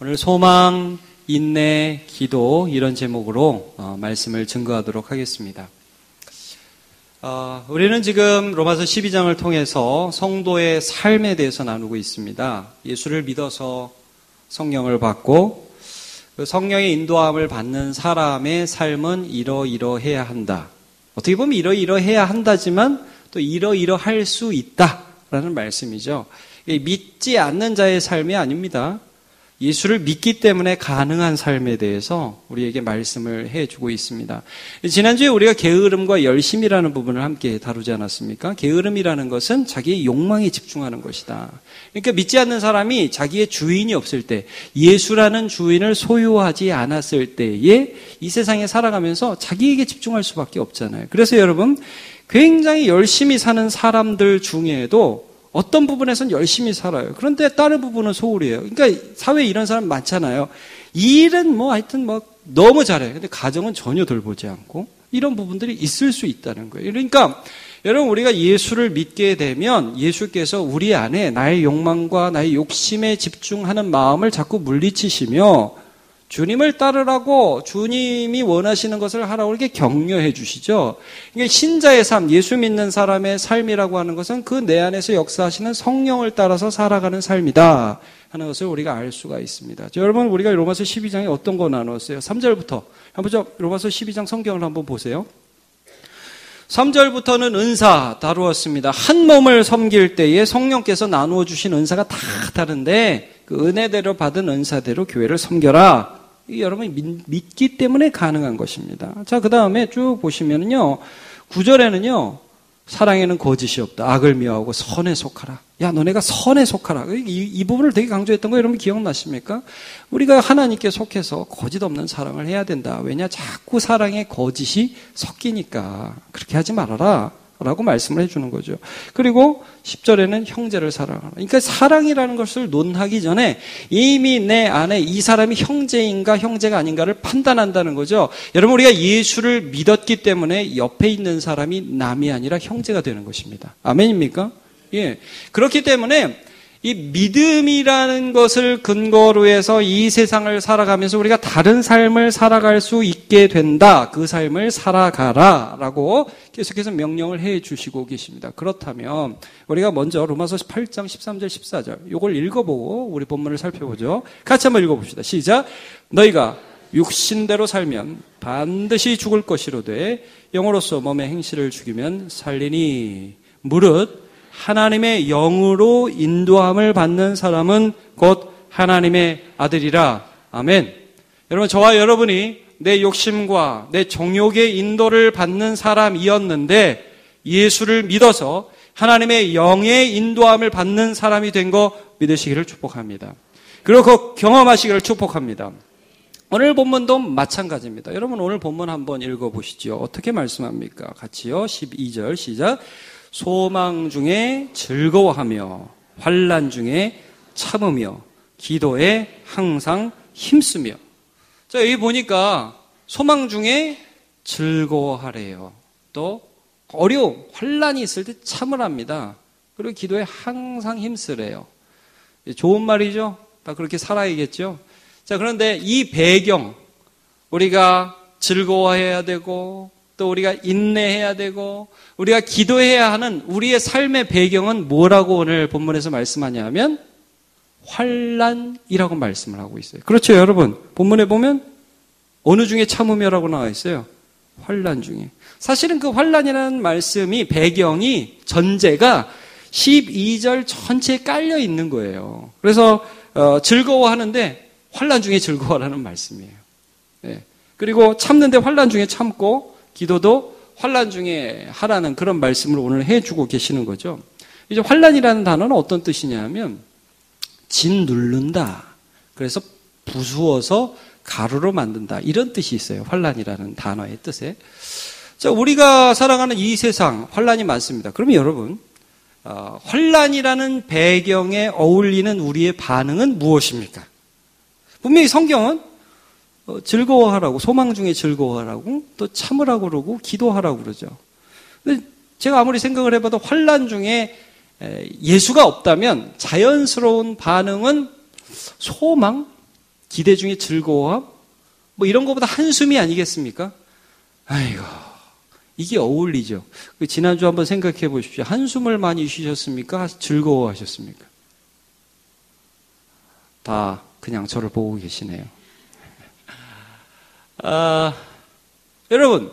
오늘 소망, 인내, 기도 이런 제목으로 말씀을 증거하도록 하겠습니다. 우리는 지금 로마서 12장을 통해서 성도의 삶에 대해서 나누고 있습니다. 예수를 믿어서 성령을 받고 그 성령의 인도함을 받는 사람의 삶은 이러이러해야 한다. 어떻게 보면 이러이러해야 한다지만 또 이러이러할 수 있다라는 말씀이죠. 믿지 않는 자의 삶이 아닙니다. 예수를 믿기 때문에 가능한 삶에 대해서 우리에게 말씀을 해주고 있습니다. 지난주에 우리가 게으름과 열심이라는 부분을 함께 다루지 않았습니까? 게으름이라는 것은 자기의 욕망에 집중하는 것이다. 그러니까 믿지 않는 사람이 자기의 주인이 없을 때, 예수라는 주인을 소유하지 않았을 때에 이 세상에 살아가면서 자기에게 집중할 수밖에 없잖아요. 그래서 여러분, 굉장히 열심히 사는 사람들 중에도 어떤 부분에서는 열심히 살아요. 그런데 다른 부분은 소홀해요. 그러니까 사회에 이런 사람 많잖아요. 일은 하여튼 너무 잘해요. 근데 가정은 전혀 돌보지 않고 이런 부분들이 있을 수 있다는 거예요. 그러니까 여러분, 우리가 예수를 믿게 되면 예수께서 우리 안에 나의 욕망과 나의 욕심에 집중하는 마음을 자꾸 물리치시며 주님을 따르라고 주님이 원하시는 것을 하라고 이렇게 격려해 주시죠. 그러니까 신자의 삶, 예수 믿는 사람의 삶이라고 하는 것은 그 내 안에서 역사하시는 성령을 따라서 살아가는 삶이다 하는 것을 우리가 알 수가 있습니다. 여러분, 우리가 로마서 12장에 어떤 거 나눴어요? 3절부터 한번 로마서 12장 성경을 한번 보세요. 3절부터는 은사 다루었습니다. 한 몸을 섬길 때에 성령께서 나누어 주신 은사가 다 다른데 그 은혜대로 받은 은사대로 교회를 섬겨라. 여러분 믿기 때문에 가능한 것입니다. 자, 그 다음에 쭉 보시면은요, 9절에는요, 사랑에는 거짓이 없다. 악을 미워하고 선에 속하라. 야, 너네가 선에 속하라. 이 부분을 되게 강조했던 거 여러분 기억나십니까? 우리가 하나님께 속해서 거짓 없는 사랑을 해야 된다. 왜냐? 자꾸 사랑에 거짓이 섞이니까 그렇게 하지 말아라 라고 말씀을 해주는 거죠. 그리고 10절에는 형제를 사랑하라. 그러니까 사랑이라는 것을 논하기 전에 이미 내 안에 이 사람이 형제인가 형제가 아닌가를 판단한다는 거죠. 여러분, 우리가 예수를 믿었기 때문에 옆에 있는 사람이 남이 아니라 형제가 되는 것입니다. 아멘입니까? 예. 그렇기 때문에 이 믿음이라는 것을 근거로 해서 이 세상을 살아가면서 우리가 다른 삶을 살아갈 수 있게 된다. 그 삶을 살아가라 라고 계속해서 명령을 해 주시고 계십니다. 그렇다면 우리가 먼저 로마서 8장 13절 14절 이걸 읽어보고 우리 본문을 살펴보죠. 같이 한번 읽어봅시다. 시작. 너희가 육신대로 살면 반드시 죽을 것이로되 영으로서 몸의 행실을 죽이면 살리니 무릇 하나님의 영으로 인도함을 받는 사람은 곧 하나님의 아들이라. 아멘. 여러분, 저와 여러분이 내 욕심과 내 정욕의 인도를 받는 사람이었는데 예수를 믿어서 하나님의 영의 인도함을 받는 사람이 된 거 믿으시기를 축복합니다. 그리고 그 경험하시기를 축복합니다. 오늘 본문도 마찬가지입니다. 여러분, 오늘 본문 한번 읽어보시죠. 어떻게 말씀합니까? 같이요. 12절 시작. 소망 중에 즐거워하며 환난 중에 참으며 기도에 항상 힘쓰며. 자, 여기 보니까 소망 중에 즐거워하래요. 또 어려움, 환난이 있을 때 참으랍니다. 그리고 기도에 항상 힘쓰래요. 좋은 말이죠? 다 그렇게 살아야겠죠? 자, 그런데 이 배경, 우리가 즐거워해야 되고 또 우리가 인내해야 되고 우리가 기도해야 하는 우리의 삶의 배경은 뭐라고 오늘 본문에서 말씀하냐면 환난이라고 말씀을 하고 있어요. 그렇죠, 여러분? 본문에 보면 어느 중에 참으며라고 나와 있어요. 환난 중에. 사실은 그 환난이라는 말씀이 배경이 전제가 12절 전체에 깔려 있는 거예요. 그래서 즐거워하는데 환난 중에 즐거워라는 말씀이에요. 네. 그리고 참는데 환난 중에 참고 기도도 환난 중에 하라는 그런 말씀을 오늘 해주고 계시는 거죠. 이제 환난이라는 단어는 어떤 뜻이냐면 짓누른다. 그래서 부수어서 가루로 만든다. 이런 뜻이 있어요. 환난이라는 단어의 뜻에. 자, 우리가 살아가는 이 세상 환난이 많습니다. 그러면 여러분, 환난이라는 배경에 어울리는 우리의 반응은 무엇입니까? 분명히 성경은 즐거워하라고, 소망 중에 즐거워하라고, 또 참으라고 그러고 기도하라고 그러죠. 근데 제가 아무리 생각을 해봐도 환난 중에 예수가 없다면 자연스러운 반응은 소망, 기대 중에 즐거워함? 뭐 이런 것보다 한숨이 아니겠습니까? 아이고, 이게 어울리죠. 지난주 한번 생각해 보십시오. 한숨을 많이 쉬셨습니까? 즐거워하셨습니까? 다 그냥 저를 보고 계시네요. 여러분,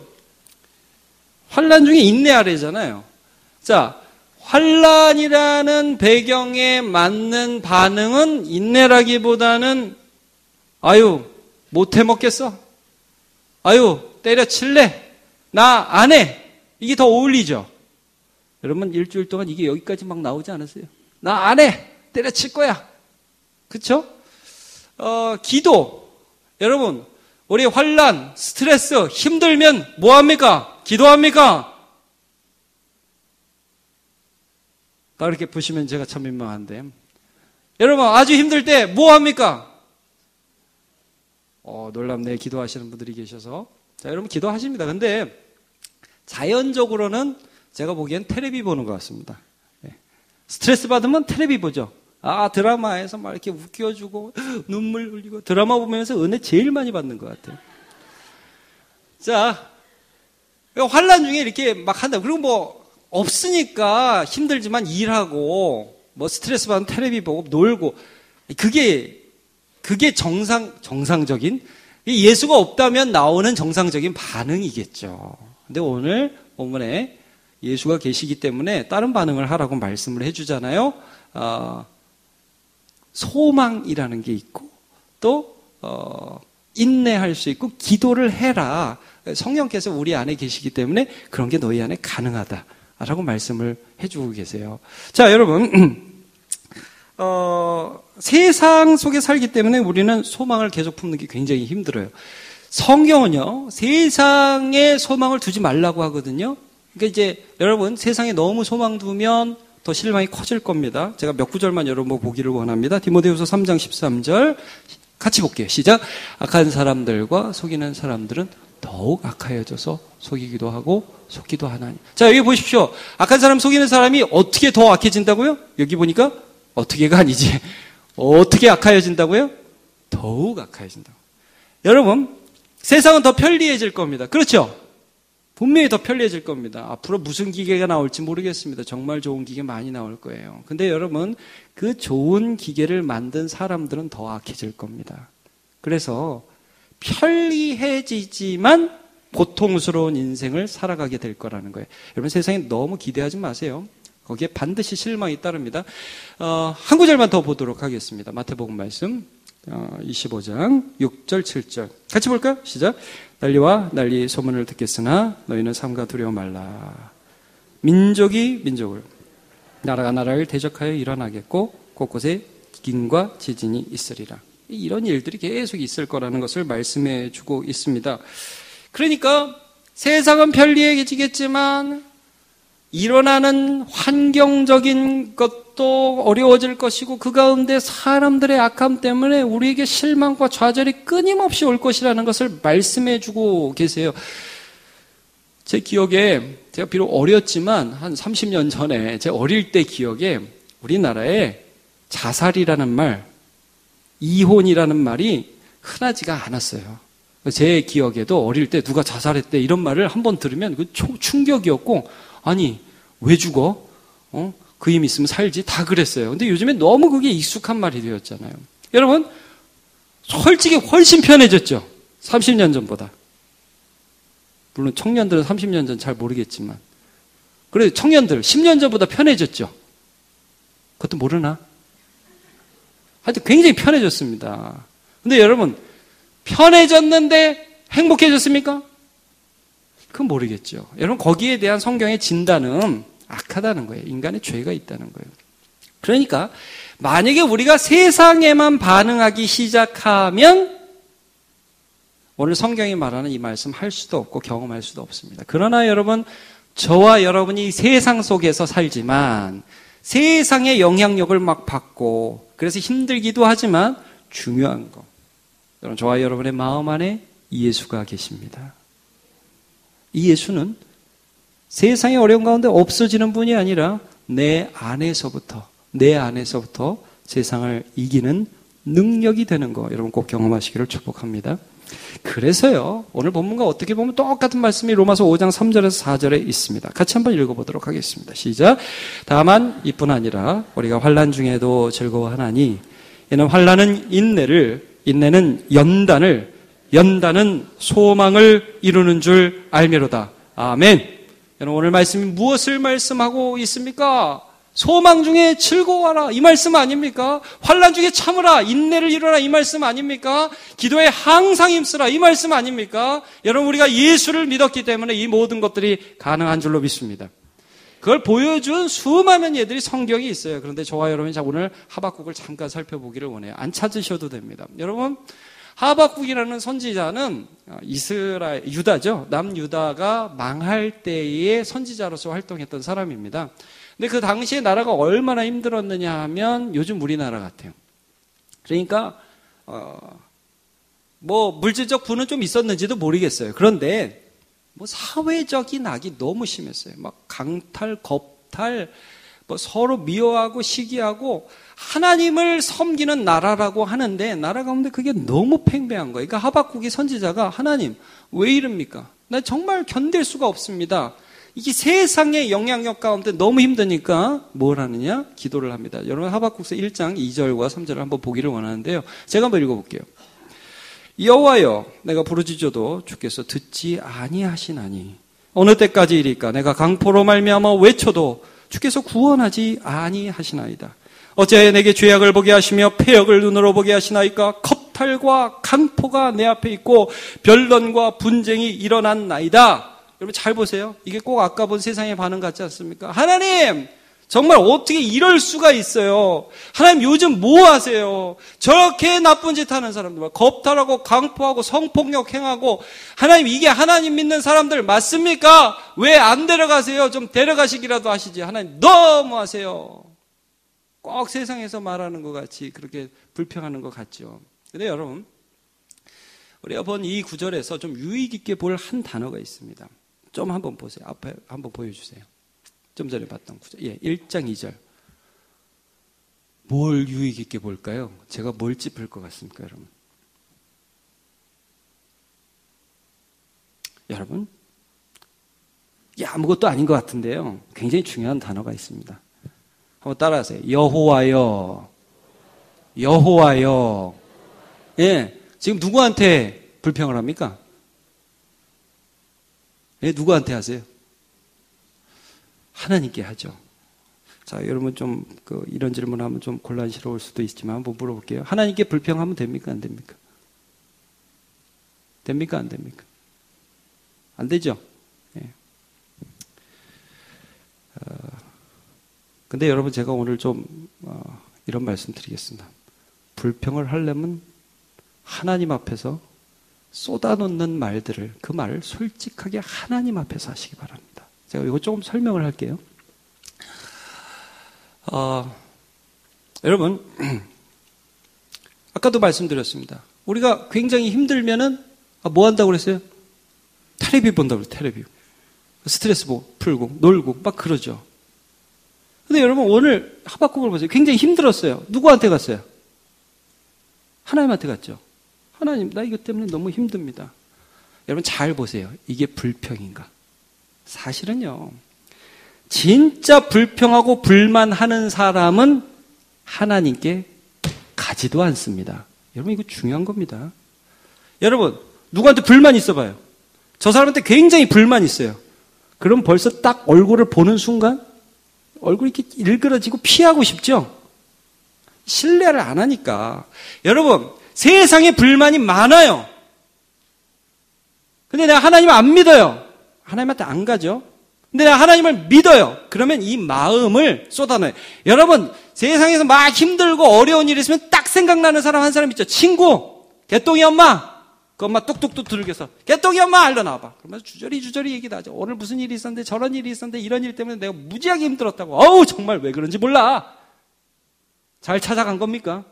환난 중에 인내하래잖아요. 자, 환난이라는 배경에 맞는 반응은 인내라기보다는 아유, 못 해먹겠어? 아유, 때려칠래? 나 안 해! 이게 더 어울리죠? 여러분, 일주일 동안 이게 여기까지 막 나오지 않았어요? 나 안 해! 때려칠 거야! 그쵸? 기도. 여러분, 우리 환난, 스트레스, 힘들면 뭐합니까? 기도합니까? 딱 이렇게 보시면 제가 참 민망한데. 여러분, 아주 힘들 때 뭐합니까? 놀랍네. 기도하시는 분들이 계셔서. 자, 여러분 기도하십니다. 근데 자연적으로는 제가 보기엔 텔레비 보는 것 같습니다. 스트레스 받으면 텔레비 보죠. 드라마에서 막 이렇게 웃겨주고 눈물 흘리고 드라마 보면서 은혜 제일 많이 받는 것 같아요. 자, 환난 중에 이렇게 막 한다. 그리고 뭐 없으니까 힘들지만 일하고 뭐 스트레스 받으면 텔레비 보고 놀고 그게 정상적인 예수가 없다면 나오는 정상적인 반응이겠죠. 근데 오늘 본문에 예수가 계시기 때문에 다른 반응을 하라고 말씀을 해주잖아요. 소망이라는 게 있고 또 인내할 수 있고 기도를 해라. 성령께서 우리 안에 계시기 때문에 그런 게 너희 안에 가능하다라고 말씀을 해주고 계세요. 자, 여러분 세상 속에 살기 때문에 우리는 소망을 계속 품는 게 굉장히 힘들어요. 성경은요, 세상에 소망을 두지 말라고 하거든요. 그러니까 이제 여러분 세상에 너무 소망 두면 더 실망이 커질 겁니다. 제가 몇 구절만 여러분 보기를 원합니다. 디모데후서 3장 13절 같이 볼게요. 시작. 악한 사람들과 속이는 사람들은 더욱 악하여져서 속이기도 하고 속기도 하나니. 자, 여기 보십시오. 악한 사람 속이는 사람이 어떻게 더 악해진다고요? 여기 보니까 어떻게가 아니지. 어떻게 악하여진다고요? 더욱 악하여진다고. 여러분, 세상은 더 편리해질 겁니다. 그렇죠? 분명히 더 편리해질 겁니다. 앞으로 무슨 기계가 나올지 모르겠습니다. 정말 좋은 기계 많이 나올 거예요. 근데 여러분, 그 좋은 기계를 만든 사람들은 더 악해질 겁니다. 그래서 편리해지지만 고통스러운 인생을 살아가게 될 거라는 거예요. 여러분, 세상에 너무 기대하지 마세요. 거기에 반드시 실망이 따릅니다. 한 구절만 더 보도록 하겠습니다. 마태복음 말씀 25장 6절 7절 같이 볼까요? 시작. 난리와 난리 소문을 듣겠으나 너희는 삼가 두려워 말라. 민족이 민족을 나라가 나라를 대적하여 일어나겠고 곳곳에 기근과 지진이 있으리라. 이런 일들이 계속 있을 거라는 것을 말씀해 주고 있습니다. 그러니까 세상은 편리해지겠지만 일어나는 환경적인 것도 어려워질 것이고 그 가운데 사람들의 악함 때문에 우리에게 실망과 좌절이 끊임없이 올 것이라는 것을 말씀해 주고 계세요. 제 기억에 제가 비록 어렸지만 한 30년 전에 제 어릴 때 기억에 우리나라에 자살이라는 말, 이혼이라는 말이 흔하지가 않았어요. 제 기억에도 어릴 때 누가 자살했대 이런 말을 한번 들으면 그 충격이었고 아니 왜 죽어? 그 힘 있으면 살지 다 그랬어요. 근데 요즘에 너무 그게 익숙한 말이 되었잖아요. 여러분 솔직히 훨씬 편해졌죠. 30년 전보다. 물론 청년들은 30년 전 잘 모르겠지만 그래도 청년들 10년 전보다 편해졌죠. 그것도 모르나? 하여튼 굉장히 편해졌습니다. 근데 여러분 편해졌는데 행복해졌습니까? 그건 모르겠죠. 여러분 거기에 대한 성경의 진단은 악하다는 거예요. 인간의 죄가 있다는 거예요. 그러니까 만약에 우리가 세상에만 반응하기 시작하면 오늘 성경이 말하는 이 말씀 할 수도 없고 경험할 수도 없습니다. 그러나 여러분 저와 여러분이 세상 속에서 살지만 세상의 영향력을 막 받고 그래서 힘들기도 하지만 중요한 거 여러분 저와 여러분의 마음 안에 예수가 계십니다. 이 예수는 세상의 어려운 가운데 없어지는 분이 아니라 내 안에서부터 세상을 이기는 능력이 되는 거 여러분 꼭 경험하시기를 축복합니다. 그래서요, 오늘 본문과 어떻게 보면 똑같은 말씀이 로마서 5장 3절에서 4절에 있습니다. 같이 한번 읽어보도록 하겠습니다. 시작. 다만 이뿐 아니라 우리가 환난 중에도 즐거워하나니 이는 환난은 인내를, 인내는 연단을, 연단은 소망을 이루는 줄 알미로다. 아멘. 여러분 오늘 말씀이 무엇을 말씀하고 있습니까? 소망 중에 즐거워하라 이 말씀 아닙니까? 환난 중에 참으라 인내를 이루라 이 말씀 아닙니까? 기도에 항상 힘쓰라 이 말씀 아닙니까? 여러분 우리가 예수를 믿었기 때문에 이 모든 것들이 가능한 줄로 믿습니다. 그걸 보여준 수많은 예들이 성경에 있어요. 그런데 저와 여러분이 오늘 하박국을 잠깐 살펴보기를 원해요. 안 찾으셔도 됩니다. 여러분 하박국이라는 선지자는 이스라엘, 유다죠. 남유다가 망할 때의 선지자로서 활동했던 사람입니다. 근데 그 당시에 나라가 얼마나 힘들었느냐 하면 요즘 우리나라 같아요. 그러니까 뭐 물질적 부는 좀 있었는지도 모르겠어요. 그런데 뭐 사회적인 악이 너무 심했어요. 막 강탈, 겁탈, 뭐 서로 미워하고 시기하고 하나님을 섬기는 나라라고 하는데 나라 가운데 그게 너무 팽배한 거예요. 그러니까 하박국이 선지자가 하나님 왜 이럽니까? 나 정말 견딜 수가 없습니다. 이게 세상의 영향력 가운데 너무 힘드니까 뭘 하느냐? 기도를 합니다. 여러분 하박국서 1장 2절과 3절을 한번 보기를 원하는데요. 제가 한번 읽어볼게요. 여호와여 내가 부르짖어도 주께서 듣지 아니하시나니 어느 때까지이리까 내가 강포로 말미암아 외쳐도 주께서 구원하지 아니하시나이다. 어찌하여 내게 죄악을 보게 하시며 패역을 눈으로 보게 하시나이까? 겁탈과 강포가 내 앞에 있고 변론과 분쟁이 일어났나이다. 여러분 잘 보세요. 이게 꼭 아까 본 세상의 반응 같지 않습니까? 하나님 정말 어떻게 이럴 수가 있어요? 하나님 요즘 뭐 하세요? 저렇게 나쁜 짓 하는 사람들 겁탈하고 강포하고 성폭력 행하고 하나님 이게 하나님 믿는 사람들 맞습니까? 왜 안 데려가세요? 좀 데려가시기라도 하시지. 하나님 너무 하세요. 꼭 세상에서 말하는 것 같이 그렇게 불평하는 것 같죠. 근데 여러분 우리가 본 이 구절에서 좀 유익 있게 볼 한 단어가 있습니다. 좀 한번 보세요. 앞에 한번 보여주세요. 좀 전에 봤던 구절. 1장 2절. 뭘 유익 있게 볼까요? 제가 뭘 짚을 것 같습니까, 여러분? 여러분, 아무것도 아닌 것 같은데요. 굉장히 중요한 단어가 있습니다. 한번 따라하세요. 여호와여. 여호와여. 예, 지금 누구한테 불평을 합니까? 예, 누구한테 하세요? 하나님께 하죠. 자, 여러분 좀 이런 질문하면 좀 곤란스러울 수도 있지만 한번 물어볼게요. 하나님께 불평하면 됩니까? 안 됩니까? 됩니까? 안 됩니까? 안 되죠. 예. 근데 여러분 제가 오늘 좀 이런 말씀 드리겠습니다. 불평을 하려면 하나님 앞에서 쏟아놓는 말들을 그 말을 솔직하게 하나님 앞에서 하시기 바랍니다. 제가 이거 조금 설명을 할게요. 여러분 아까도 말씀드렸습니다. 우리가 굉장히 힘들면은 뭐 한다고 그랬어요? 텔레비 본다고 그랬어요. 텔레비. 스트레스 풀고 놀고 막 그러죠. 근데 여러분 오늘 하박국을 보세요. 굉장히 힘들었어요. 누구한테 갔어요? 하나님한테 갔죠. 하나님 나 이것 때문에 너무 힘듭니다. 여러분 잘 보세요. 이게 불평인가? 사실은요. 진짜 불평하고 불만하는 사람은 하나님께 가지도 않습니다. 여러분 이거 중요한 겁니다. 여러분 누구한테 불만 있어봐요. 저 사람한테 굉장히 불만 있어요. 그럼 벌써 딱 얼굴을 보는 순간 얼굴이 이렇게 일그러지고 피하고 싶죠? 신뢰를 안 하니까. 여러분 세상에 불만이 많아요. 근데 내가 하나님을 안 믿어요. 하나님한테 안 가죠. 근데 내가 하나님을 믿어요. 그러면 이 마음을 쏟아내요. 여러분 세상에서 막 힘들고 어려운 일이 있으면 딱 생각나는 사람 한 사람 있죠. 친구, 개똥이 엄마. 그 엄마 뚝뚝뚝 들겨서 개똥이 엄마 일로 나와봐. 그러면서 주저리 얘기도 하죠. 오늘 무슨 일이 있었는데 저런 일이 있었는데 이런 일 때문에 내가 무지하게 힘들었다고. 어우 정말 왜 그런지 몰라. 잘 찾아간 겁니까?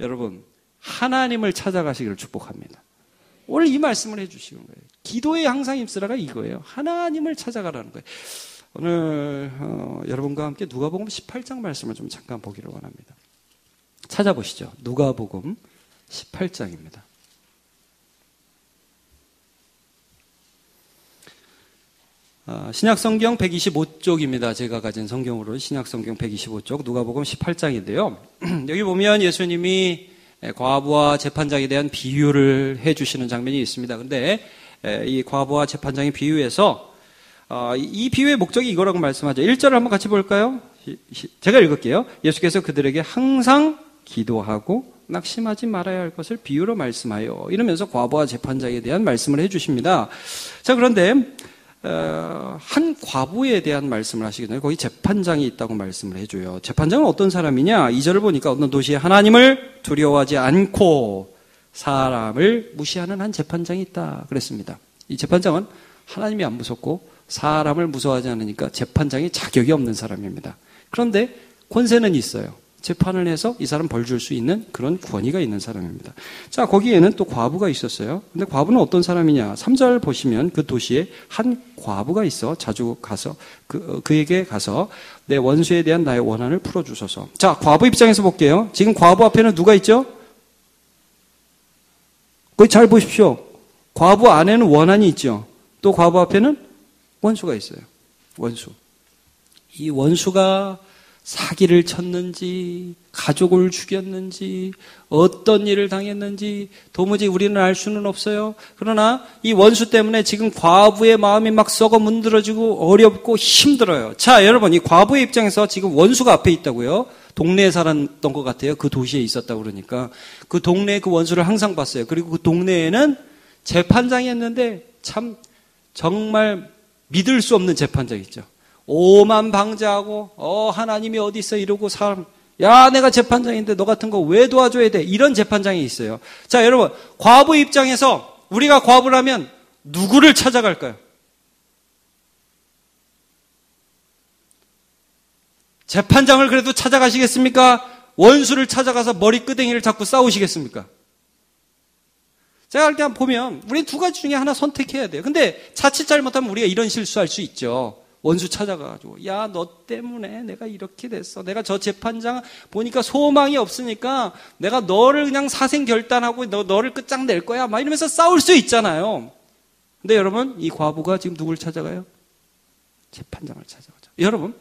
여러분 하나님을 찾아가시기를 축복합니다. 오늘 이 말씀을 해주시는 거예요. 기도에 항상 힘쓰라가 이거예요. 하나님을 찾아가라는 거예요. 오늘 여러분과 함께 누가복음 18장 말씀을 좀 잠깐 보기를 원합니다. 찾아보시죠. 누가복음 18장입니다. 신약성경 125쪽입니다. 제가 가진 성경으로 신약성경 125쪽 누가복음 18장인데요. 여기 보면 예수님이 과부와 재판장에 대한 비유를 해주시는 장면이 있습니다. 그런데 이 과부와 재판장의 비유에서 이 비유의 목적이 이거라고 말씀하죠. 1절을 한번 같이 볼까요? 제가 읽을게요. 예수께서 그들에게 항상 기도하고 낙심하지 말아야 할 것을 비유로 말씀하여, 이러면서 과부와 재판장에 대한 말씀을 해주십니다. 자, 그런데 한 과부에 대한 말씀을 하시기 전에 거기 재판장이 있다고 말씀을 해줘요. 재판장은 어떤 사람이냐? 2절을 보니까 어떤 도시에 하나님을 두려워하지 않고 사람을 무시하는 한 재판장이 있다 그랬습니다. 이 재판장은 하나님이 안 무섭고 사람을 무서워하지 않으니까 재판장이 자격이 없는 사람입니다. 그런데 권세는 있어요. 재판을 해서 이 사람 벌 줄 수 있는 그런 권위가 있는 사람입니다. 자, 거기에는 또 과부가 있었어요. 근데 과부는 어떤 사람이냐? 3절 보시면 그 도시에 한 과부가 있어 자주 가서 그에게 가서 내 원수에 대한 나의 원한을 풀어주소서. 자, 과부 입장에서 볼게요. 지금 과부 앞에는 누가 있죠? 거기 잘 보십시오. 과부 안에는 원한이 있죠. 또 과부 앞에는 원수가 있어요. 원수. 이 원수가 사기를 쳤는지, 가족을 죽였는지, 어떤 일을 당했는지 도무지 우리는 알 수는 없어요. 그러나 이 원수 때문에 지금 과부의 마음이 막 썩어 문드러지고 어렵고 힘들어요. 자, 여러분, 이 과부의 입장에서 지금 원수가 앞에 있다고요. 동네에 살았던 것 같아요. 그 도시에 있었다고 그러니까. 그 동네에 그 원수를 항상 봤어요. 그리고 그 동네에는 재판장이었는데 참 정말 믿을 수 없는 재판장 있죠. 오만 방자하고 하나님이 어디 있어 이러고 사람, 야, 내가 재판장인데 너 같은 거 왜 도와줘야 돼? 이런 재판장이 있어요. 자, 여러분, 과부 입장에서 우리가 과부라면 누구를 찾아갈까요? 재판장을 그래도 찾아가시겠습니까? 원수를 찾아가서 머리끄댕이를 잡고 싸우시겠습니까? 제가 이렇게 보면 우리 두 가지 중에 하나 선택해야 돼요. 근데 자칫 잘못하면 우리가 이런 실수할 수 있죠. 원수 찾아가가지고, 야, 너 때문에 내가 이렇게 됐어. 내가 저 재판장 보니까 소망이 없으니까 내가 너를 그냥 사생결단하고 너를 끝장낼 거야. 막 이러면서 싸울 수 있잖아요. 근데 여러분, 이 과부가 지금 누굴 찾아가요? 재판장을 찾아가죠. 여러분,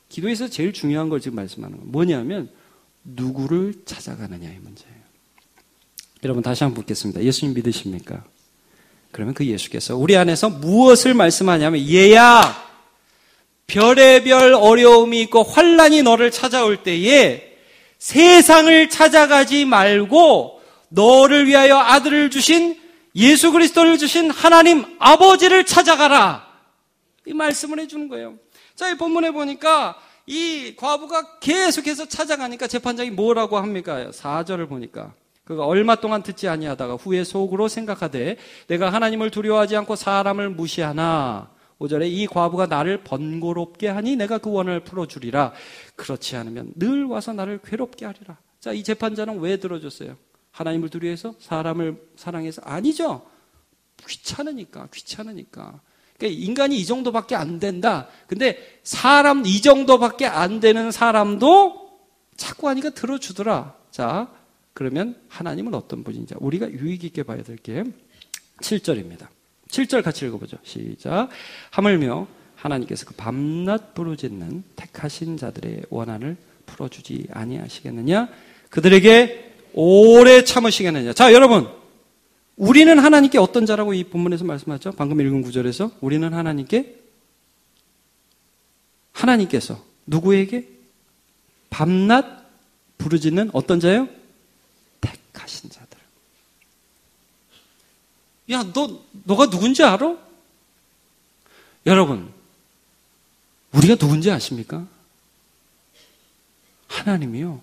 기도에서 제일 중요한 걸 지금 말씀하는 건 뭐냐면 누구를 찾아가느냐의 문제예요. 여러분, 다시 한번 묻겠습니다. 예수님 믿으십니까? 그러면 그 예수께서 우리 안에서 무엇을 말씀하냐면, 얘야, 별의별 어려움이 있고 환난이 너를 찾아올 때에 세상을 찾아가지 말고 너를 위하여 아들을 주신 예수 그리스도를 주신 하나님 아버지를 찾아가라. 이 말씀을 해주는 거예요. 자, 이 본문에 보니까 이 과부가 계속해서 찾아가니까 재판장이 뭐라고 합니까? 4절을 보니까 그가 얼마 동안 듣지 아니하다가 후에 속으로 생각하되 내가 하나님을 두려워하지 않고 사람을 무시하나 5절에 이 과부가 나를 번거롭게 하니 내가 그 원을 풀어주리라. 그렇지 않으면 늘 와서 나를 괴롭게 하리라. 자, 이 재판자는 왜 들어줬어요? 하나님을 두려워해서? 사람을 사랑해서? 아니죠. 귀찮으니까. 그러니까 인간이 이 정도밖에 안 된다. 근데 사람 이 정도밖에 안 되는 사람도 자꾸 하니까 들어주더라. 자, 그러면 하나님은 어떤 분인지 우리가 유익 있게 봐야 될 게 7절입니다. 7절 같이 읽어보죠. 시작. 하물며 하나님께서 그 밤낮 부르짖는 택하신 자들의 원한을 풀어주지 아니하시겠느냐? 그들에게 오래 참으시겠느냐? 자, 여러분, 우리는 하나님께 어떤 자라고 이 본문에서 말씀하죠? 방금 읽은 구절에서 우리는 하나님께서 누구에게? 밤낮 부르짖는 어떤 자요? 택하신 자들. 야, 너가 누군지 알아? 여러분, 우리가 누군지 아십니까? 하나님이요,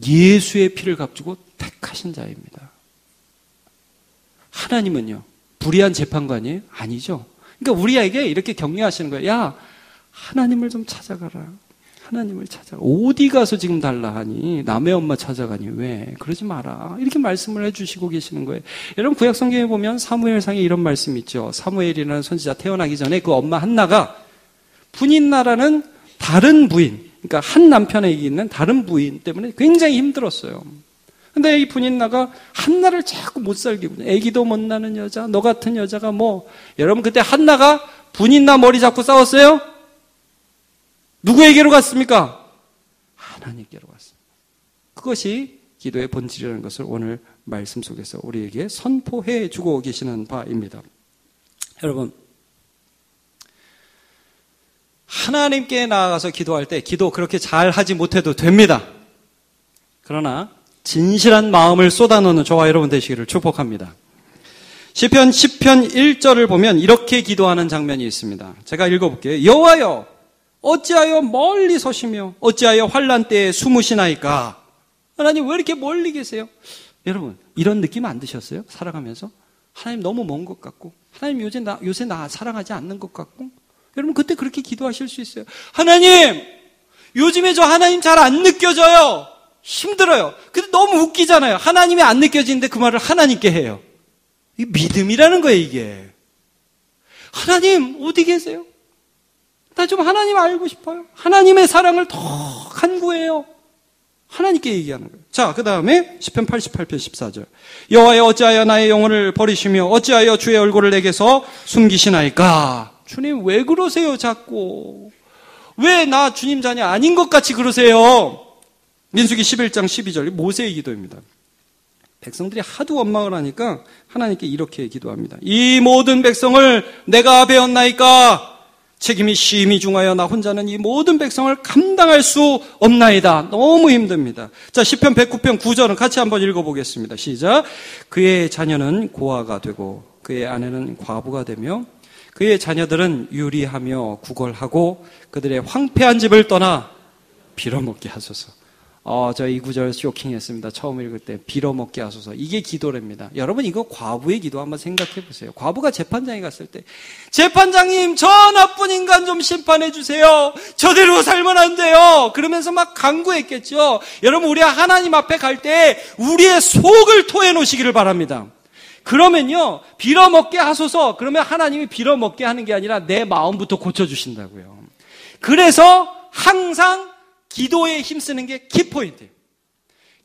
예수의 피를 값주고 택하신 자입니다. 하나님은요, 불의한 재판관이에요? 아니죠. 그러니까 우리에게 이렇게 격려하시는 거예요. 야, 하나님을 좀 찾아가라. 하나님을 찾아가. 어디 가서 지금 달라 하니? 남의 엄마 찾아가니? 왜? 그러지 마라. 이렇게 말씀을 해주시고 계시는 거예요. 여러분, 구약 성경에 보면 사무엘상에 이런 말씀이 있죠. 사무엘이라는 선지자 태어나기 전에 그 엄마 한나가 분인나라는 다른 부인, 그러니까 한 남편에게 있는 다른 부인 때문에 굉장히 힘들었어요. 근데 이 분인나가 한나를 자꾸 못 살게 군요. 애기도 못 낳는 여자, 너 같은 여자가 뭐. 여러분 그때 한나가 분인나 머리 잡고 싸웠어요? 누구에게로 갔습니까? 하나님께로 갔습니다. 그것이 기도의 본질이라는 것을 오늘 말씀 속에서 우리에게 선포해 주고 계시는 바입니다. 여러분, 하나님께 나아가서 기도할 때 기도 그렇게 잘 하지 못해도 됩니다. 그러나 진실한 마음을 쏟아놓는 저와 여러분 되시기를 축복합니다. 시편 10편 1절을 보면 이렇게 기도하는 장면이 있습니다. 제가 읽어볼게요. 여호와여 어찌하여 멀리 서시며 어찌하여 환난 때에 숨으시나이까. 하나님 왜 이렇게 멀리 계세요? 여러분 이런 느낌 안 드셨어요? 살아가면서 하나님 너무 먼 것 같고 하나님 요새 나 사랑하지 않는 것 같고. 여러분 그때 그렇게 기도하실 수 있어요. 하나님 요즘에 저 하나님 잘 안 느껴져요. 힘들어요. 근데 너무 웃기잖아요. 하나님이 안 느껴지는데 그 말을 하나님께 해요. 이게 믿음이라는 거예요, 이게. 하나님, 어디 계세요? 나 좀 하나님 알고 싶어요. 하나님의 사랑을 더 간구해요. 하나님께 얘기하는 거예요. 자, 그 다음에 시편 88편 14절. 여호와여 어찌하여 나의 영혼을 버리시며 어찌하여 주의 얼굴을 내게서 숨기시나이까. 주님 왜 그러세요, 자꾸. 왜 나 주님 자녀 아닌 것 같이 그러세요? 민수기 11장 12절 모세의 기도입니다. 백성들이 하도 원망을 하니까 하나님께 이렇게 기도합니다. 이 모든 백성을 내가 배웠나이까. 책임이 심히 중하여 나 혼자는 이 모든 백성을 감당할 수 없나이다. 너무 힘듭니다. 자, 시편 109편 9절은 같이 한번 읽어보겠습니다. 시작. 그의 자녀는 고아가 되고 그의 아내는 과부가 되며 그의 자녀들은 유리하며 구걸하고 그들의 황폐한 집을 떠나 빌어먹게 하소서. 저 이 구절 쇼킹했습니다. 처음 읽을 때 빌어먹게 하소서. 이게 기도랍니다. 여러분 이거 과부의 기도 한번 생각해 보세요. 과부가 재판장에 갔을 때 재판장님 저 나쁜 인간 좀 심판해 주세요. 저대로 살면 안 돼요. 그러면서 막 간구했겠죠. 여러분 우리 하나님 앞에 갈 때 우리의 속을 토해 놓으시기를 바랍니다. 그러면요 빌어먹게 하소서. 그러면 하나님이 빌어먹게 하는 게 아니라 내 마음부터 고쳐주신다고요. 그래서 항상 기도에 힘쓰는 게 키포인트예요.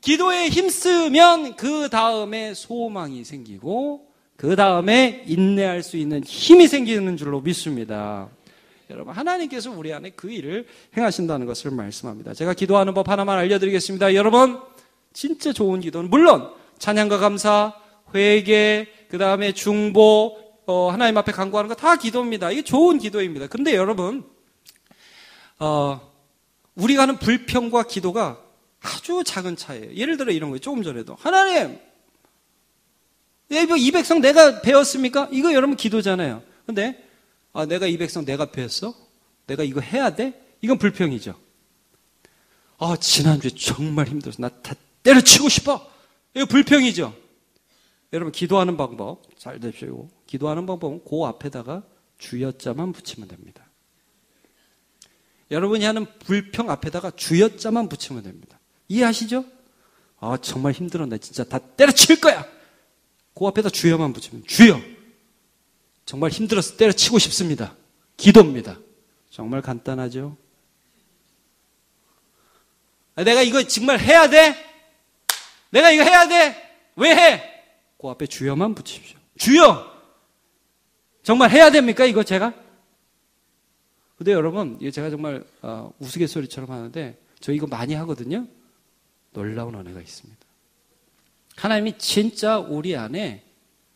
기도에 힘쓰면 그 다음에 소망이 생기고 그 다음에 인내할 수 있는 힘이 생기는 줄로 믿습니다. 여러분 하나님께서 우리 안에 그 일을 행하신다는 것을 말씀합니다. 제가 기도하는 법 하나만 알려드리겠습니다. 여러분 진짜 좋은 기도는 물론 찬양과 감사, 회개, 그 다음에 중보, 하나님 앞에 간구하는 거 다 기도입니다. 이게 좋은 기도입니다. 그런데 여러분 우리가 하는 불평과 기도가 아주 작은 차이예요. 예를 들어 이런 거예요. 조금 전에도 하나님 이 백성 내가 배웠습니까? 이거 여러분 기도잖아요. 근데 내가 이 백성 내가 배웠어? 내가 이거 해야 돼? 이건 불평이죠. 지난주에 정말 힘들어서 나 다 때려치고 싶어. 이거 불평이죠. 여러분 기도하는 방법 잘 되십시오. 기도하는 방법은 그 앞에다가 주여자만 붙이면 됩니다. 여러분이 하는 불평 앞에다가 주여자만 붙이면 됩니다. 이해하시죠? 정말 힘들어. 나 진짜 다 때려칠 거야. 그 앞에다 주여만 붙이면 주여. 정말 힘들어서 때려치고 싶습니다. 기도입니다. 정말 간단하죠? 내가 이거 정말 해야 돼? 내가 이거 해야 돼? 왜 해? 그 앞에 주여만 붙이십시오. 주여! 정말 해야 됩니까? 이거 제가? 근데 여러분, 이거 제가 정말 우스갯소리처럼 하는데 저 이거 많이 하거든요. 놀라운 은혜가 있습니다. 하나님이 진짜 우리 안에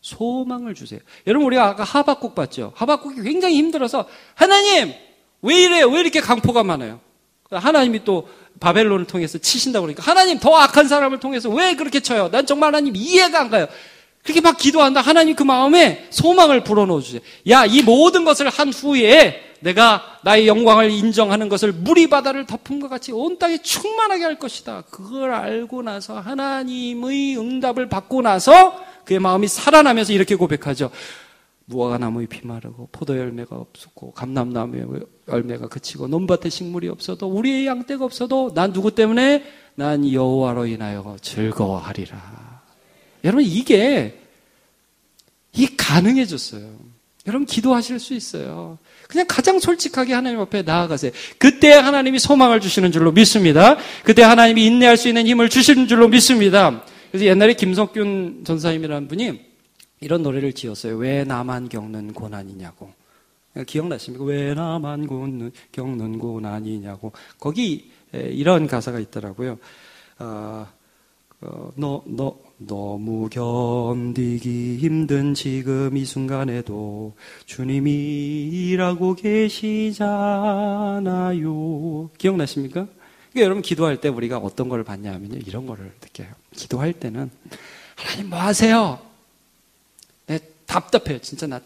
소망을 주세요. 여러분 우리가 아까 하박국 봤죠? 하박국이 굉장히 힘들어서 하나님 왜 이래요? 왜 이렇게 강포가 많아요? 하나님이 또 바벨론을 통해서 치신다고 그러니까 하나님 더 악한 사람을 통해서 왜 그렇게 쳐요? 난 정말 하나님 이해가 안 가요. 그렇게 막 기도한다. 하나님 그 마음에 소망을 불어넣어 주세요. 야, 이 모든 것을 한 후에 내가 나의 영광을 인정하는 것을 물이 바다를 덮은 것 같이 온 땅에 충만하게 할 것이다. 그걸 알고 나서 하나님의 응답을 받고 나서 그의 마음이 살아나면서 이렇게 고백하죠. 무화과 나무의 피 마르고 포도 열매가 없었고 감람나무의 열매가 그치고 논밭에 식물이 없어도 우리의 양떼가 없어도 난 누구 때문에? 난 여호와로 인하여 즐거워하리라. 여러분 이게 가능해졌어요. 여러분 기도하실 수 있어요. 그냥 가장 솔직하게 하나님 앞에 나아가세요. 그때 하나님이 소망을 주시는 줄로 믿습니다. 그때 하나님이 인내할 수 있는 힘을 주시는 줄로 믿습니다. 그래서 옛날에 김석균 전사님이라는 분이 이런 노래를 지었어요. 왜 나만 겪는 고난이냐고. 기억나십니까? 왜 나만 겪는 고난이냐고. 거기 이런 가사가 있더라고요. 너무 견디기 힘든 지금 이 순간에도 주님이 일하고 계시잖아요. 기억나십니까? 그러니까 여러분 기도할 때 우리가 어떤 걸 받냐 하면요. 이런 거를 느껴요. 기도할 때는 하나님 뭐 하세요? 내 답답해요. 진짜 나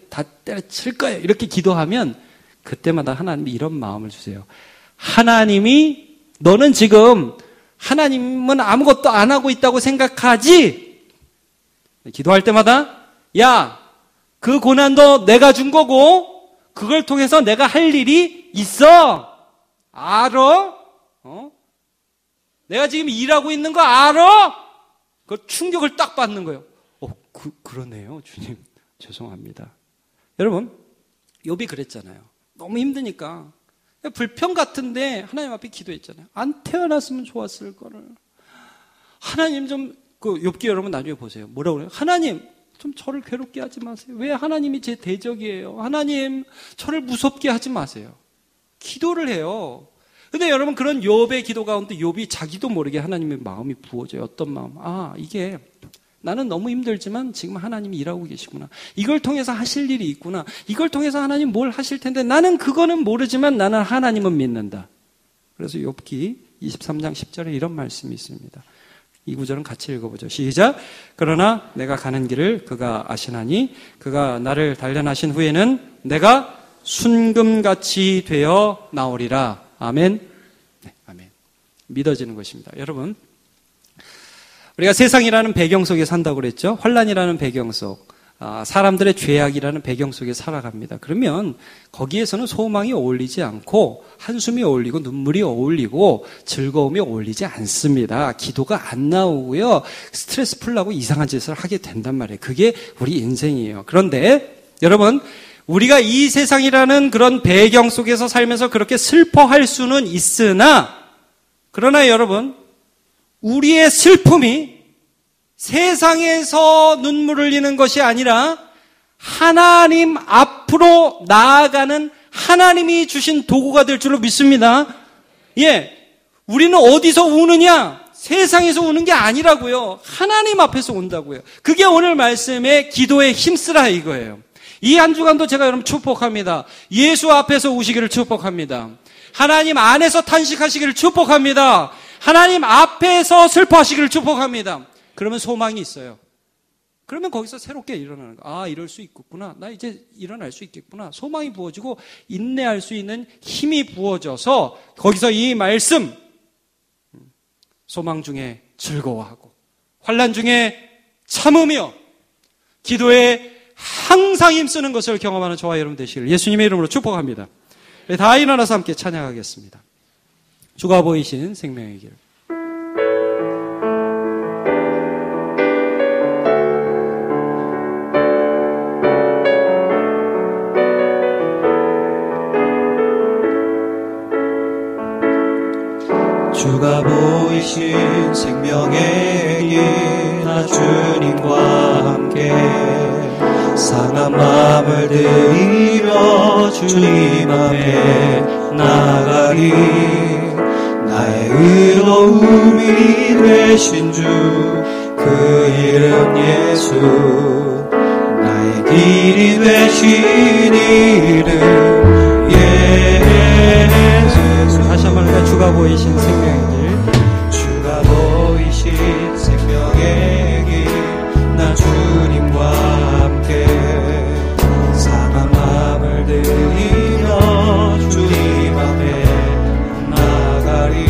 다 때려칠 거예요. 이렇게 기도하면 그때마다 하나님이 이런 마음을 주세요. 하나님이 너는 지금 하나님은 아무것도 안 하고 있다고 생각하지? 기도할 때마다 야, 그 고난도 내가 준 거고 그걸 통해서 내가 할 일이 있어. 알아? 내가 지금 일하고 있는 거 알아? 그 충격을 딱 받는 거예요. 그러네요, 주님. 죄송합니다. 여러분, 욥이 그랬잖아요. 너무 힘드니까. 불평 같은데 하나님 앞에 기도했잖아요. 안 태어났으면 좋았을 거를. 하나님 좀, 욥기 여러분 나중에 보세요. 뭐라고 그래요? 하나님, 좀 저를 괴롭게 하지 마세요. 왜 하나님이 제 대적이에요? 하나님, 저를 무섭게 하지 마세요. 기도를 해요. 근데 여러분 그런 욥의 기도 가운데 욥이 자기도 모르게 하나님의 마음이 부어져요. 어떤 마음? 이게 나는 너무 힘들지만 지금 하나님이 일하고 계시구나. 이걸 통해서 하실 일이 있구나. 이걸 통해서 하나님 뭘 하실 텐데 나는 그거는 모르지만 나는 하나님은 믿는다. 그래서 욥기 23장 10절에 이런 말씀이 있습니다. 이 구절은 같이 읽어보죠. 시작. 그러나 내가 가는 길을 그가 아시나니 그가 나를 단련하신 후에는 내가 순금같이 되어 나오리라. 아멘. 네, 아멘. 믿어지는 것입니다. 여러분, 우리가 세상이라는 배경 속에 산다고 그랬죠. 환난이라는 배경 속, 사람들의 죄악이라는 배경 속에 살아갑니다. 그러면 거기에서는 소망이 어울리지 않고 한숨이 어울리고 눈물이 어울리고 즐거움이 어울리지 않습니다. 기도가 안 나오고요. 스트레스 풀려고 이상한 짓을 하게 된단 말이에요. 그게 우리 인생이에요. 그런데 여러분, 우리가 이 세상이라는 그런 배경 속에서 살면서 그렇게 슬퍼할 수는 있으나, 그러나 여러분, 우리의 슬픔이 세상에서 눈물을 흘리는 것이 아니라 하나님 앞으로 나아가는 하나님이 주신 도구가 될 줄로 믿습니다. 우리는 어디서 우느냐? 세상에서 우는 게 아니라고요. 하나님 앞에서 온다고요. 그게 오늘 말씀의 기도에 힘쓰라 이거예요. 이 한 주간도 제가 여러분 축복합니다. 예수 앞에서 우시기를 축복합니다. 하나님 안에서 탄식하시기를 축복합니다. 하나님 앞에서 슬퍼하시기를 축복합니다. 그러면 소망이 있어요. 그러면 거기서 새롭게 일어나는 거. 이럴 수 있겠구나. 나 이제 일어날 수 있겠구나. 소망이 부어지고 인내할 수 있는 힘이 부어져서 거기서 이 말씀, 소망 중에 즐거워하고 환난 중에 참으며 기도에 항상 힘쓰는 것을 경험하는 저와 여러분 되시기를 예수님의 이름으로 축복합니다. 다 일어나서 함께 찬양하겠습니다. 주가 보이신 생명의 길. 주가 보이신 생명의 길 나 주님과 함께 상한 마음을 들이며 주님 앞에 나가리 나의 의로움이 되신 주 그 이름 예수 나의 길이 되신 이름 예수 다시 한번 우리가 주가 보이신 생명의 길 주가 보이신 생명의 길 나 주님과 함께 상한 마음을 들이며 주님 앞에 나가리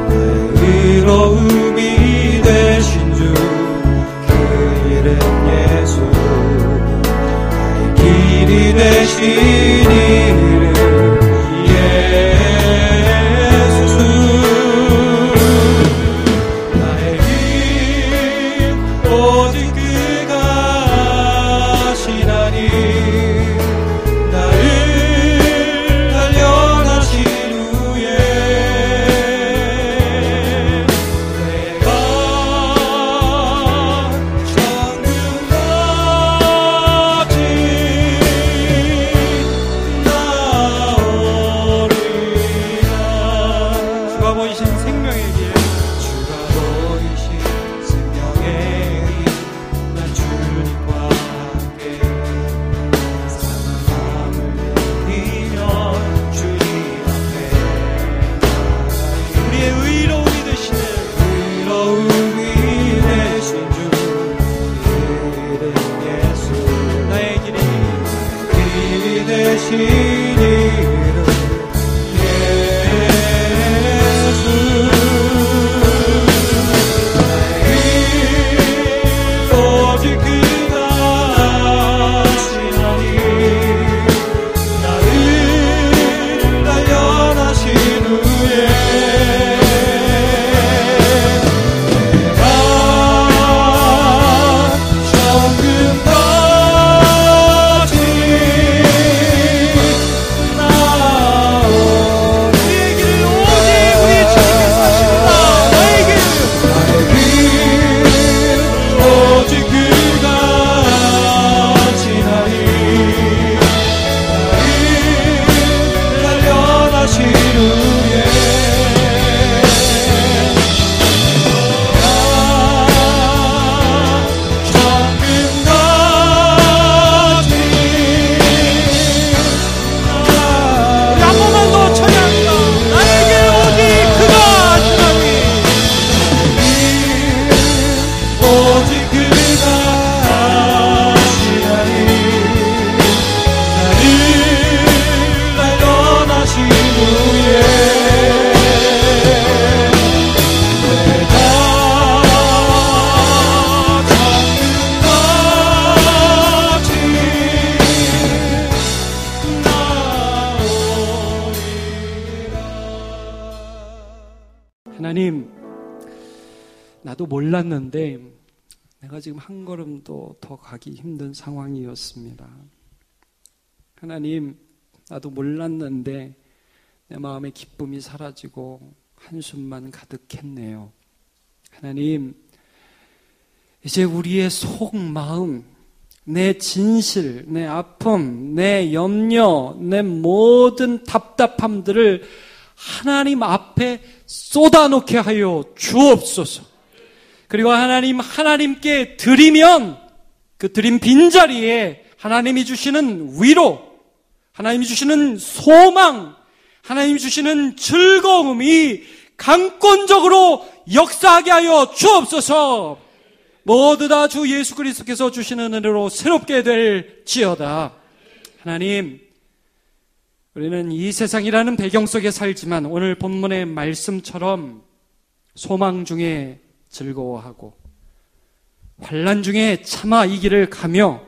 나의 의로움이 되신 주 그 이름 예수 나의 길이 되신 이름 예수 이름 예수 오직 그가 하시나니 나를 단련하신 후에 내가 정금같이 나오니 오직 우리 주님께서 하십니다. 나의 길 오직 그가 하시나니 나를 단련하신 후에 정금같이 우리 한 번만 더 찬양합니다. 나에게 오직 그가 하시나니 오직 그가 하시나니 나를 단련하신 후에 내가 정금같이 나오리라. 하나님, 나도 몰랐는데 내가 지금 한 걸음도 더 가기 힘든 상황이었습니다. 하나님, 나도 몰랐는데 내 마음의 기쁨이 사라지고 한숨만 가득했네요. 하나님, 이제 우리의 속마음, 내 진실, 내 아픔, 내 염려, 내 모든 답답함들을 하나님 앞에 쏟아놓게 하여 주옵소서. 그리고 하나님, 하나님께 드리면 그 드린 빈자리에 하나님이 주시는 위로, 하나님이 주시는 소망, 하나님이 주시는 즐거움이 강권적으로 역사하게 하여 주옵소서. 모두 다 주 예수 그리스도께서 주시는 은혜로 새롭게 될지어다. 하나님, 우리는 이 세상이라는 배경 속에 살지만 오늘 본문의 말씀처럼 소망 중에 즐거워하고 환난 중에 참아 이 길을 가며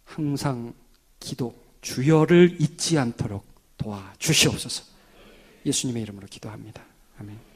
항상 기도, 주여를 잊지 않도록 도와주시옵소서. 예수님의 이름으로 기도합니다. 아멘.